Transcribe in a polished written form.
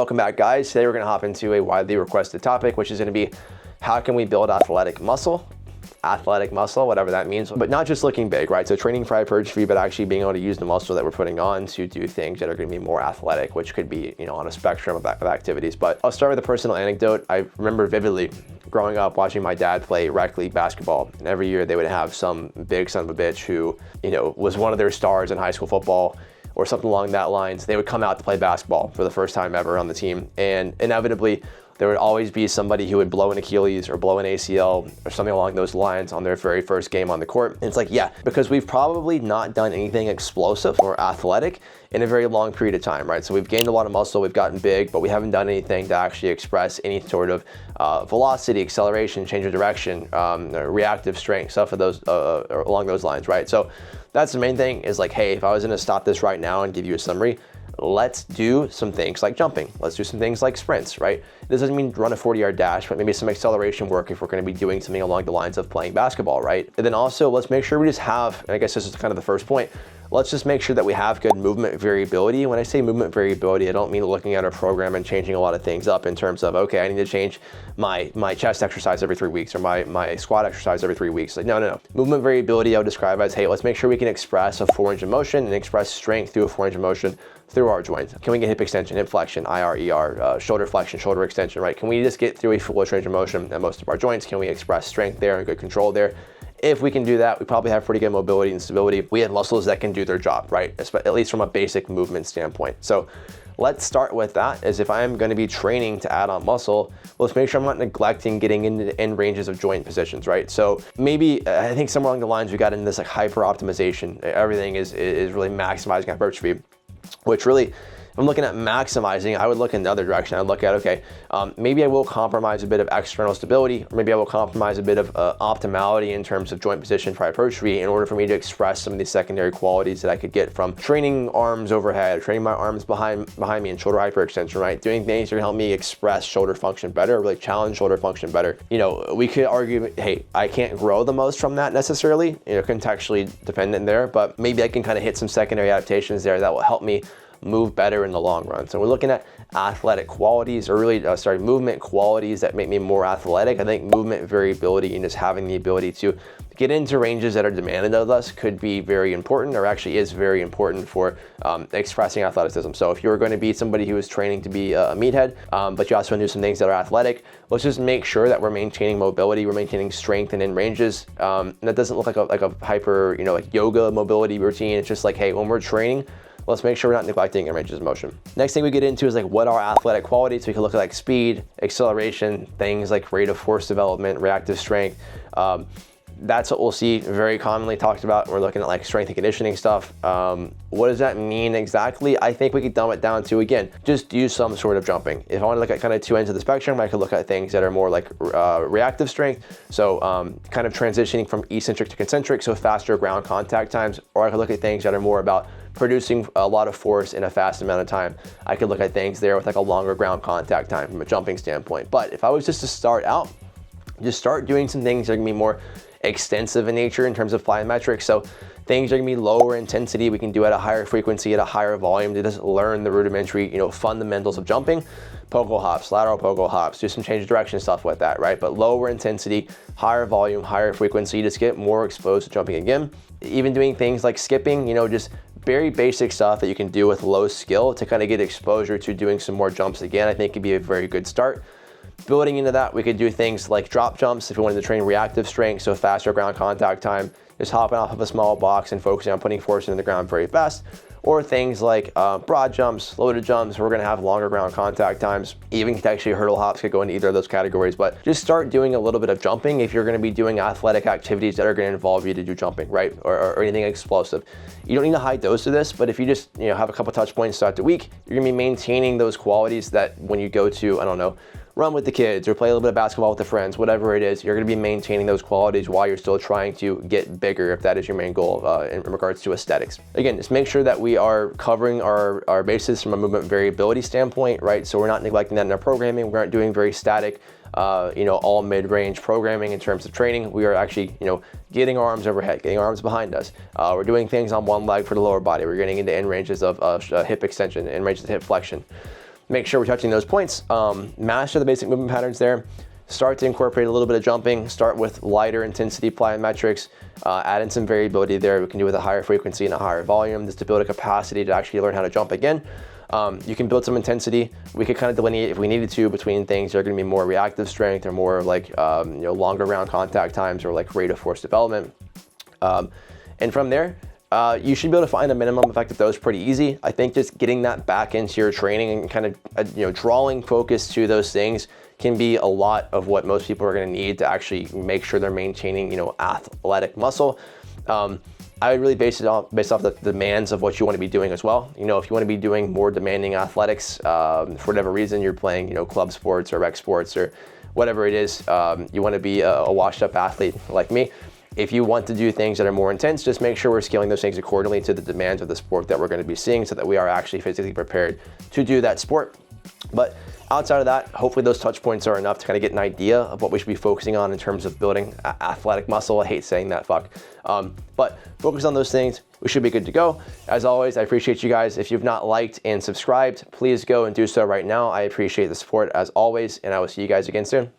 Welcome back, guys. Today we're going to hop into a widely requested topic, which is going to be how can we build athletic muscle, whatever that means, but not just looking big, right? So training for hypertrophy, but actually being able to use the muscle that we're putting on to do things that are going to be more athletic, which could be, on a spectrum of activities. But I'll start with a personal anecdote. I remember vividly growing up watching my dad play rec league basketball, and every year they would have some big son of a bitch who, was one of their stars in high school football or something along that lines. They would come out to play basketball for the first time ever on the team, and inevitably there would always be somebody who would blow an Achilles or blow an ACL or something along those lines on their very first game on the court. And it's like, yeah, because we've probably not done anything explosive or athletic in a very long period of time, right? So we've gained a lot of muscle, we've gotten big, but we haven't done anything to actually express any sort of velocity, acceleration, change of direction, reactive strength, stuff of those along those lines, right? So that's the main thing is like, hey, if I was gonna stop this right now and give you a summary, let's do some things like jumping. Let's do some things like sprints, right? This doesn't mean run a 40-yard dash, but maybe some acceleration work if we're going to be doing something along the lines of playing basketball, right? And then also let's make sure we just have, and I guess this is kind of the first point, let's just make sure that we have good movement variability. When I say movement variability, I don't mean looking at our program and changing a lot of things up in terms of, okay, I need to change my chest exercise every 3 weeks or my squat exercise every 3 weeks. Like, no. Movement variability I would describe as, hey, let's make sure we can express a 4-range of motion and express strength through a 4-range of motion through our joints. Can we get hip extension, hip flexion, IR, ER, shoulder flexion, shoulder extension, right? Can we just get through a full range of motion at most of our joints? Can we express strength there and good control there? If we can do that, we probably have pretty good mobility and stability. We have muscles that can do their job, right? At least from a basic movement standpoint. So let's start with that, as if I'm gonna be training to add on muscle, let's make sure I'm not neglecting getting into the end ranges of joint positions, right? So maybe, I think somewhere along the lines, we got into this like hyper optimization. Everything is really maximizing hypertrophy, which really, if I'm looking at maximizing, I would look in the other direction. I'd look at, okay, maybe I will compromise a bit of external stability, or maybe I will compromise a bit of optimality in terms of joint position for hypertrophy in order for me to express some of these secondary qualities that I could get from training arms overhead, training my arms behind me and shoulder hyperextension, right? Doing things that can help me express shoulder function better, really challenge shoulder function better. We could argue, hey, I can't grow the most from that necessarily, contextually dependent there, but maybe I can kind of hit some secondary adaptations there that will help me move better in the long run. So we're looking at athletic qualities, or really, movement qualities that make me more athletic. I think movement variability and just having the ability to get into ranges that are demanded of us could be very important, or actually is very important for expressing athleticism. So if you're going to be somebody who is training to be a meathead, but you also want to do some things that are athletic, let's just make sure that we're maintaining mobility, we're maintaining strength and in ranges. And that doesn't look like a hyper, like yoga mobility routine. It's just like, hey, when we're training, let's make sure we're not neglecting our ranges of motion. Next thing we get into is like, what are athletic qualities? We can look at like speed, acceleration, things like rate of force development, reactive strength. That's what we'll see very commonly talked about. We're looking at like strength and conditioning stuff. What does that mean exactly? I think we could dumb it down to, again, just do some sort of jumping. If I want to look at kind of two ends of the spectrum, I could look at things that are more like reactive strength. So kind of transitioning from eccentric to concentric, so faster ground contact times, or I could look at things that are more about producing a lot of force in a fast amount of time. I could look at things there with like a longer ground contact time from a jumping standpoint. But if I was just to start out, just start doing some things that are gonna be more extensive in nature in terms of plyometrics. So things are gonna be lower intensity, we can do at a higher frequency, at a higher volume to just learn the rudimentary, fundamentals of jumping. Pogo hops, lateral pogo hops, do some change of direction stuff with that, right? But lower intensity, higher volume, higher frequency, just get more exposed to jumping again. Even doing things like skipping, just very basic stuff that you can do with low skill to kind of get exposure to doing some more jumps again, I think could be a very good start. Building into that, we could do things like drop jumps if we wanted to train reactive strength, so faster ground contact time, just hopping off of a small box and focusing on putting force into the ground very fast. Or things like broad jumps, loaded jumps, we're gonna have longer ground contact times. Even contextually, hurdle hops could go into either of those categories, but just start doing a little bit of jumping if you're gonna be doing athletic activities that are gonna involve you to do jumping, right? Or anything explosive. You don't need a high dose of this, but if you just have a couple touch points throughout the week, you're gonna be maintaining those qualities that when you go to, I don't know, run with the kids or play a little bit of basketball with the friends, whatever it is, you're gonna be maintaining those qualities while you're still trying to get bigger, if that is your main goal in regards to aesthetics. Again, just make sure that we are covering our bases from a movement variability standpoint, right? So we're not neglecting that in our programming. We aren't doing very static, all mid-range programming in terms of training. We are actually, getting our arms overhead, getting our arms behind us. We're doing things on one leg for the lower body. We're getting into end ranges of hip extension, end ranges of hip flexion. make sure we're touching those points. Master the basic movement patterns there. Start to incorporate a little bit of jumping. Start with lighter intensity plyometrics. Add in some variability there. We can do with a higher frequency and a higher volume just to build a capacity to actually learn how to jump again. You can build some intensity. We could kind of delineate if we needed to between things that are going to be more reactive strength or more like longer round contact times or like rate of force development. And from there, you should be able to find a minimum effective dose pretty easy. I think just getting that back into your training and kind of drawing focus to those things can be a lot of what most people are going to need to actually make sure they're maintaining athletic muscle. I would really base it off based off the demands of what you want to be doing as well. If you want to be doing more demanding athletics, for whatever reason you're playing, club sports or rec sports or whatever it is, you want to be a washed up athlete like me. If you want to do things that are more intense, just make sure we're scaling those things accordingly to the demands of the sport that we're going to be seeing so that we are actually physically prepared to do that sport. But outside of that, hopefully those touch points are enough to kind of get an idea of what we should be focusing on in terms of building athletic muscle. I hate saying that, but focus on those things. We should be good to go. As always, I appreciate you guys. If you've not liked and subscribed, please go and do so right now. I appreciate the support as always, and I will see you guys again soon.